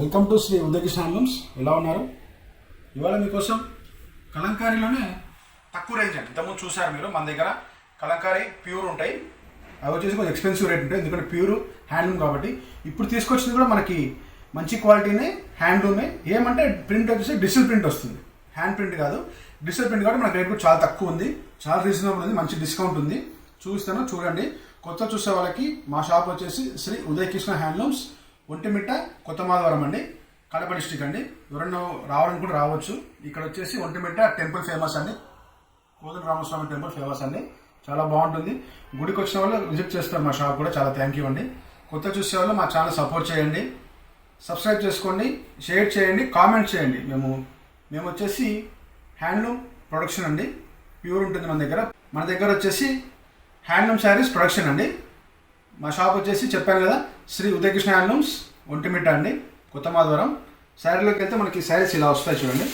Welcome to Shri Udayakrishna handlooms. ఎలా ఉన్నారు? ఇవాళ మీకోసం కలంకారీలోనే తక్కువ రేంజ్ అండి. ఇంతకుముందు చూసారు మీరు మన దగ్గర కలంకారీ ప్యూర్ ఉంటాయి. అవి వచ్చేసి కొంచెం ఎక్స్పెన్సివ్ రేట్ ఉంటాయి, ఎందుకంటే ప్యూర్ హ్యాండ్లూమ్ కాబట్టి. ఇప్పుడు తీసుకొచ్చింది కూడా మనకి మంచి క్వాలిటీనే, హ్యాండ్లూమే. ఏమంటే ప్రింట్ వచ్చేసి డిజిటల్ ప్రింట్ వస్తుంది, హ్యాండ్ ప్రింట్ కాదు, డిజిటల్ ప్రింట్ కాబట్టి మనకి రేట్ కూడా చాలా తక్కువ ఉంది, చాలా రీజనబుల్ ఉంది, మంచి డిస్కౌంట్ ఉంది. చూస్తాను చూడండి. కొత్త చూసే వాళ్ళకి మా షాప్ వచ్చేసి శ్రీ ఉదయకృష్ణ హ్యాండ్లూమ్స్, ఒంటిమిట్ట, కొత్త మాధవరం అండి, కడప డిస్ట్రిక్ట్ అండి. ఎవరన్నా రావాలని కూడా రావచ్చు. ఇక్కడ వచ్చేసి ఒంటిమిట్ట టెంపుల్ ఫేమస్ అండి, కోదండ రామస్వామి టెంపుల్ ఫేమస్ అండి, చాలా బాగుంటుంది. గుడికి వచ్చిన వాళ్ళు విజిట్ చేస్తారు మా షాప్ కూడా, చాలా థ్యాంక్ యూ అండి. కొత్త చూసే వాళ్ళు మా ఛానల్ సపోర్ట్ చేయండి, సబ్స్క్రైబ్ చేసుకోండి, షేర్ చేయండి, కామెంట్ చేయండి. మేము వచ్చేసి హ్యాండ్లూమ్ ప్రొడక్షన్ అండి, ప్యూర్ ఉంటుంది మన దగ్గర. మన దగ్గర వచ్చేసి హ్యాండ్లూమ్ శారీస్ ప్రొడక్షన్ అండి. మా షాప్ వచ్చేసి చెప్పాను కదా, శ్రీ ఉదయకృష్ణ హ్యాండ్లూమ్స్, ఒంటిమిట్ట అండి, కొత్త మాధవరం. శారీలోకి వెళ్తే మనకి శారీస్ ఇలా వస్తాయి చూడండి.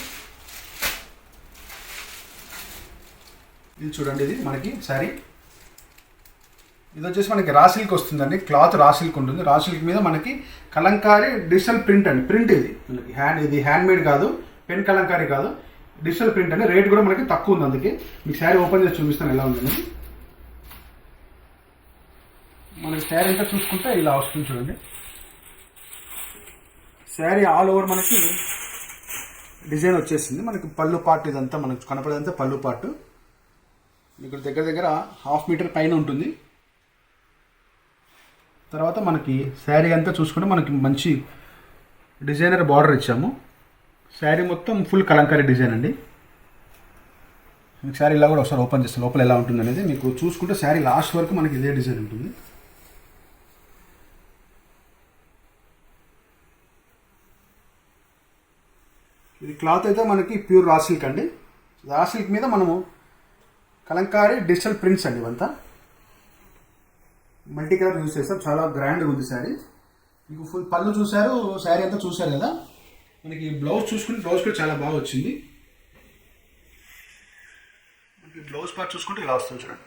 ఇది చూడండి, ఇది మనకి శారీ. ఇది వచ్చేసి మనకి రా సిల్క్ వస్తుందండి, క్లాత్ రా సిల్క్ ఉంటుంది. రా సిల్క్ మీద మనకి కలంకారీ డిజిటల్ ప్రింట్ అండి. ప్రింట్ ఇది మనకి ఇది హ్యాండ్ మేడ్ కాదు, పెన్ కలంకారీ కాదు, డిజిటల్ ప్రింట్ అండి. రేట్ కూడా మనకి తక్కువ ఉంది, అందుకే మీకు శారీ ఓపెన్ చేసి చూపిస్తాను ఎలా ఉందండి. మనకి శారీ అంతా చూసుకుంటే ఇలా వస్తుంది చూడండి. శారీ ఆల్ ఓవర్ మనకి డిజైన్ వచ్చేసింది. మనకి పళ్ళు పార్ట్ ఇదంతా మనకు కనపడేదంతా పళ్ళు పార్ట్. ఇక్కడ దగ్గర 1/2 మీటర్ పైన ఉంటుంది. తర్వాత మనకి శారీ అంతా చూసుకుంటే మనకి మంచి డిజైనర్ బార్డర్ ఇచ్చాము. శారీ మొత్తం ఫుల్ కలంకారీ డిజైన్ అండి. మీకు శారీ ఇలా కూడా ఒకసారి ఓపెన్ చేస్తాను, లోపల ఎలా ఉంటుంది అనేది మీకు చూసుకుంటే శారీ లాస్ట్ వరకు మనకి ఇదే డిజైన్ ఉంటుంది. ఇది క్లాత్ అయితే మనకి ప్యూర్ రా సిల్క్ అండి. రా సిల్క్ మీద మనము కలంకారీ డిజిటల్ ప్రింట్స్ అండి, ఇవంతా మల్టీ కలర్ యూజ్ చేస్తాం. చాలా గ్రాండ్గా ఉంది శారీ. మీకు ఫుల్ పళ్ళు చూసారు, శారీ అంతా చూసారు కదా. మనకి బ్లౌజ్ చూసుకుంటే బ్లౌజ్ కూడా చాలా బాగా వచ్చింది. మనకి బ్లౌజ్ పార్ట్ చూసుకుంటే ఇలా వస్తుంది చూడండి.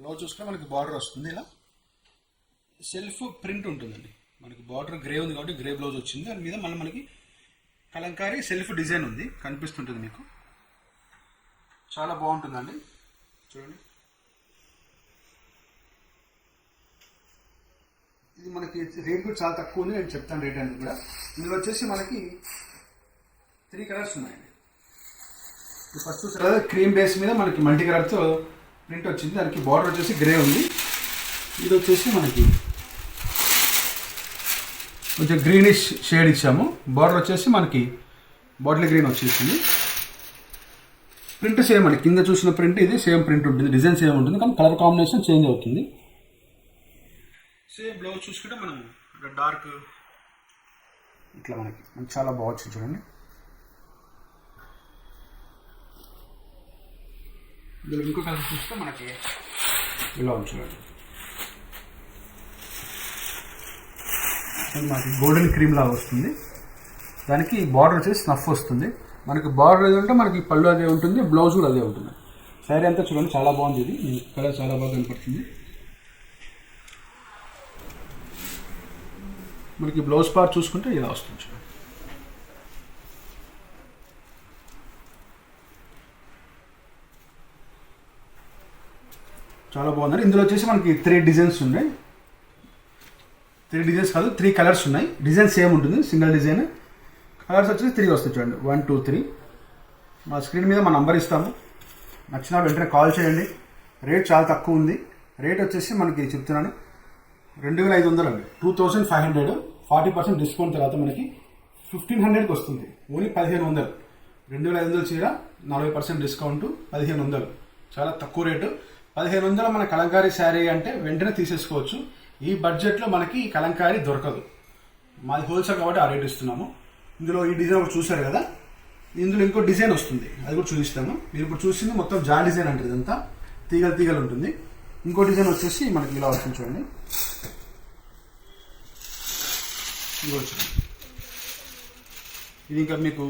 బ్లౌజ్ చూసుకుంటే మనకి బార్డర్ వస్తుంది, ఇలా సెల్ఫ్ ప్రింట్ ఉంటుందండి. మనకి బార్డర్ గ్రే ఉంది కాబట్టి గ్రే బ్లౌజ్ వచ్చింది. దాని మీద మళ్ళీ మనకి కలంకారీ సెల్ఫ్ డిజైన్ ఉంది, కనిపిస్తుంటుంది మీకు. చాలా బాగుంటుందండి చూడండి. ఇది మనకి రేట్ కూడా చాలా తక్కువ ఉంది, నేను చెప్తాను రేట్ అనేది కూడా. ఇందులో వచ్చేసి మనకి 3 కలర్స్ ఉన్నాయండి. ఫస్ట్ చూసారు క్రీమ్ బేస్ మీద మనకి మల్టీ కలర్తో ప్రింట్ వచ్చింది. దానికి బార్డర్ వచ్చేసి గ్రే ఉంది. ఇది వచ్చేసి మనకి కొంచెం గ్రీనిష్ షేడ్ ఇచ్చాము. బార్డర్ వచ్చేసి మనకి బాటిల్ గ్రీన్ వచ్చేసింది. ప్రింట్ సేమ్ అండి, కింద చూసిన ప్రింట్ ఇది సేమ్ ప్రింట్ ఉంటుంది, డిజైన్ సేమ్ ఉంటుంది, కానీ కలర్ కాంబినేషన్ చేంజ్ అవుతుంది. సేమ్ బ్లౌజ్ చూసుకుంటే మనం ఇక్కడ డార్క్ ఇట్లా మనకి చాలా బాగుంది చూడండి. ఇందులో ఇంకో కలర్ చూస్తే మనకి ఇలా చూడండి. మనకి గోల్డెన్ క్రీమ్ లాగా వస్తుంది. దానికి బార్డర్ వచ్చేసి స్నఫ్ వస్తుంది. మనకి బార్డర్ ఏదంటే మనకి పళ్ళు అదే ఉంటుంది, బ్లౌజ్ కూడా అదే ఉంటుంది. శారీ అంతా చూడండి చాలా బాగుంది. ఇది కలర్ చాలా బాగా కనపడుతుంది. మనకి బ్లౌజ్ పార్ట్ చూసుకుంటే ఇలా వస్తుంది చూడండి. చాలా బాగుందండి. ఇందులో వచ్చేసి మనకి 3 డిజైన్స్ ఉన్నాయి. 3 డిజైన్స్ కాదు, 3 కలర్స్ ఉన్నాయి. డిజైన్ సేమ్ ఉంటుంది, సింగిల్ డిజైన్. కలర్స్ వచ్చేసి 3 వస్తాయి చూడండి, 1 2 3. మా స్క్రీన్ మీద మా నంబర్ ఇస్తాము, నచ్చిన వెంటనే కాల్ చేయండి. రేట్ చాలా తక్కువ ఉంది. రేట్ వచ్చేసి మనకి చెప్తున్నాను 2500 అండి, 2500. 40% డిస్కౌంట్ తర్వాత మనకి 1500కి వస్తుంది. ఓన్లీ 1500. 2500 చీర, 40% డిస్కౌంట్, 1500. చాలా తక్కువ రేటు. 1500 మన కలంకారీ శారీ అంటే వెంటనే తీసేసుకోవచ్చు. ఈ బడ్జెట్లో మనకి కలంకారీ దొరకదు. మాది హోల్సేల్ కాబట్టి ఆ రేట్ ఇస్తున్నాము. ఇందులో ఈ డిజైన్ ఒకటి చూసారు కదా, ఇందులో ఇంకో డిజైన్ వస్తుంది, అది కూడా చూపిస్తాము. మీరు ఇప్పుడు చూసింది మొత్తం జా డిజైన్ అంటే ఇదంతా తీగలు ఉంటుంది. ఇంకో డిజైన్ వచ్చేసి మనకి ఇలా వస్తుంది చూడండి. ఇది ఇంకా మీకు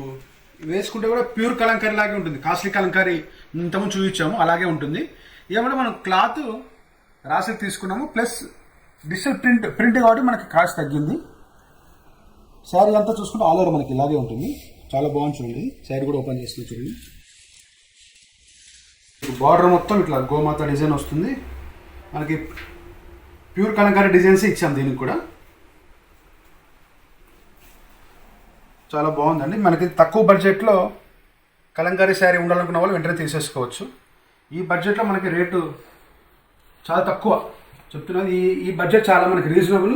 వేసుకుంటే కూడా ప్యూర్ కలంకారీ లాగే ఉంటుంది. కాస్ట్లీ కలంకారీ ఇంతకుముందు చూపించాము, అలాగే ఉంటుంది. ఏమంటే మనం క్లాత్ రాసి తీసుకున్నాము, ప్లస్ డిజిటల్ ప్రింట్ కాబట్టి మనకి కాస్ట్ తగ్గింది. శారీ అంతా చూసుకుంటే ఆల్ ఓవర్ మనకి ఇలాగే ఉంటుంది, చాలా బాగుంది చూడండి. శారీ కూడా ఓపెన్ చేస్తుంది చూడండి. బార్డర్ మొత్తం ఇట్లా గోమాత డిజైన్ వస్తుంది. మనకి ప్యూర్ కలంకారీ డిజైన్స్ ఇచ్చాం దీనికి కూడా. చాలా బాగుందండి. మనకి తక్కువ బడ్జెట్లో కలంకారీ శారీ ఉండాలనుకున్న వాళ్ళు వెంటనే తీసేసుకోవచ్చు. ఈ బడ్జెట్లో మనకి రేటు చాలా తక్కువ చెప్తున్నది. ఈ బడ్జెట్ చాలా మనకి రీజనబుల్,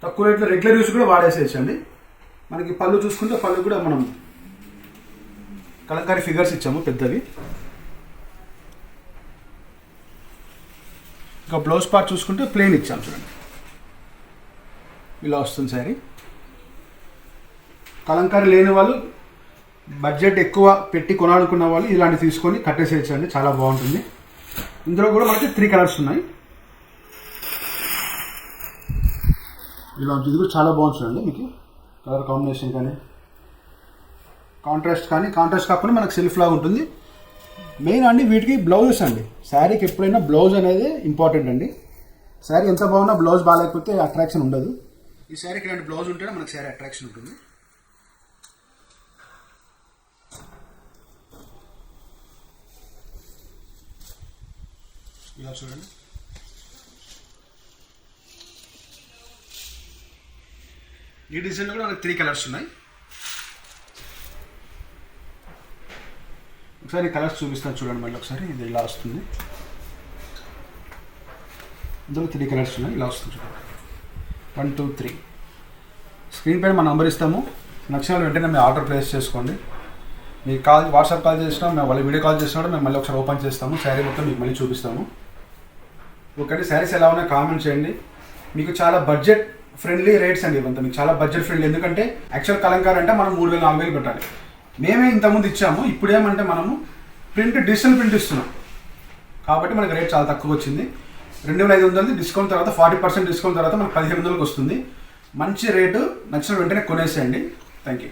తక్కువ రేట్లో రెగ్యులర్ యూస్ కూడా వాడేసేయచ్చండి. మనకి పళ్ళు చూసుకుంటే పళ్ళు కూడా మనం కలంకారీ ఫిగర్స్ ఇచ్చాము పెద్దవి. ఇంకా బ్లౌజ్ పార్ట్ చూసుకుంటే ప్లెయిన్ ఇచ్చాము చూడండి, ఇలా వస్తుంది శారీ. కలంకారీ లేని వాళ్ళు, బడ్జెట్ ఎక్కువ పెట్టి కొనాలనుకున్న వాళ్ళు ఇలాంటివి తీసుకొని కట్టేసేయచ్చండి, చాలా బాగుంటుంది. ఇందులో కూడా మనకి 3 కలర్స్ ఉన్నాయి. ఇలా ఇది కూడా చాలా బాగుంది చూడండి. మీకు కలర్ కాంబినేషన్ కానీ కాంట్రాస్ట్ కాకుండా మనకు సెల్ఫ్ లాగా ఉంటుంది. మెయిన్ అండి వీటికి బ్లౌజెస్ అండి. శారీకి ఎప్పుడైనా బ్లౌజ్ అనేది ఇంపార్టెంట్ అండి. శారీ ఎంత బాగున్నా బ్లౌజ్ బాగాలేకపోతే అట్రాక్షన్ ఉండదు. ఈ శారీకి ఇలాంటి బ్లౌజ్ ఉంటేనే మనకి శారీ అట్రాక్షన్ ఉంటుంది. ఇలా చూడండి. ఈ డిజైన్లో కూడా మనకి 3 కలర్స్ ఉన్నాయి. ఒకసారి కలర్స్ చూపిస్తాను చూడండి మళ్ళీ ఒకసారి. ఇది ఇలా వస్తుంది, ఇందులో 3 కలర్స్ ఉన్నాయి. ఇలా వస్తుంది చూడండి. 1 2 3. స్క్రీన్ పైన మన నంబర్ ఇస్తాము. నచ్చిన వాళ్ళు వెంటనే మేము ఆర్డర్ ప్లేస్ చేసుకోండి. మీకు వాట్సాప్ కాల్ చేసినా, మేము వాళ్ళ వీడియో కాల్ చేసినా కూడా మేము మళ్ళీ ఒకసారి ఓపెన్ చేస్తాము. శారీ మొత్తం మీకు మళ్ళీ చూపిస్తాము. ఒకటి శారీస్ ఎలా ఉన్నాయో కామెంట్ చేయండి. మీకు చాలా బడ్జెట్ ఫ్రెండ్లీ రేట్స్ అండి ఇవంతా. మీకు చాలా బడ్జెట్ ఫ్రెండ్లీ, ఎందుకంటే యాక్చువల్ కలంకారీ అంటే మనం 3000 4000 పెట్టాలి. మేమే ఇంతకుముందు ఇచ్చాము. ఇప్పుడు ఏమంటే మనము డిజిటల్ ప్రింట్ ఇస్తున్నాం కాబట్టి మనకి రేట్ చాలా తక్కువ వచ్చింది. 2500 డిస్కౌంట్ తర్వాత 40% డిస్కౌంట్ తర్వాత మనకు 1500కి వస్తుంది. మంచి రేటు. నచ్చిన వెంటనే కొనేసేయండి. Thank you.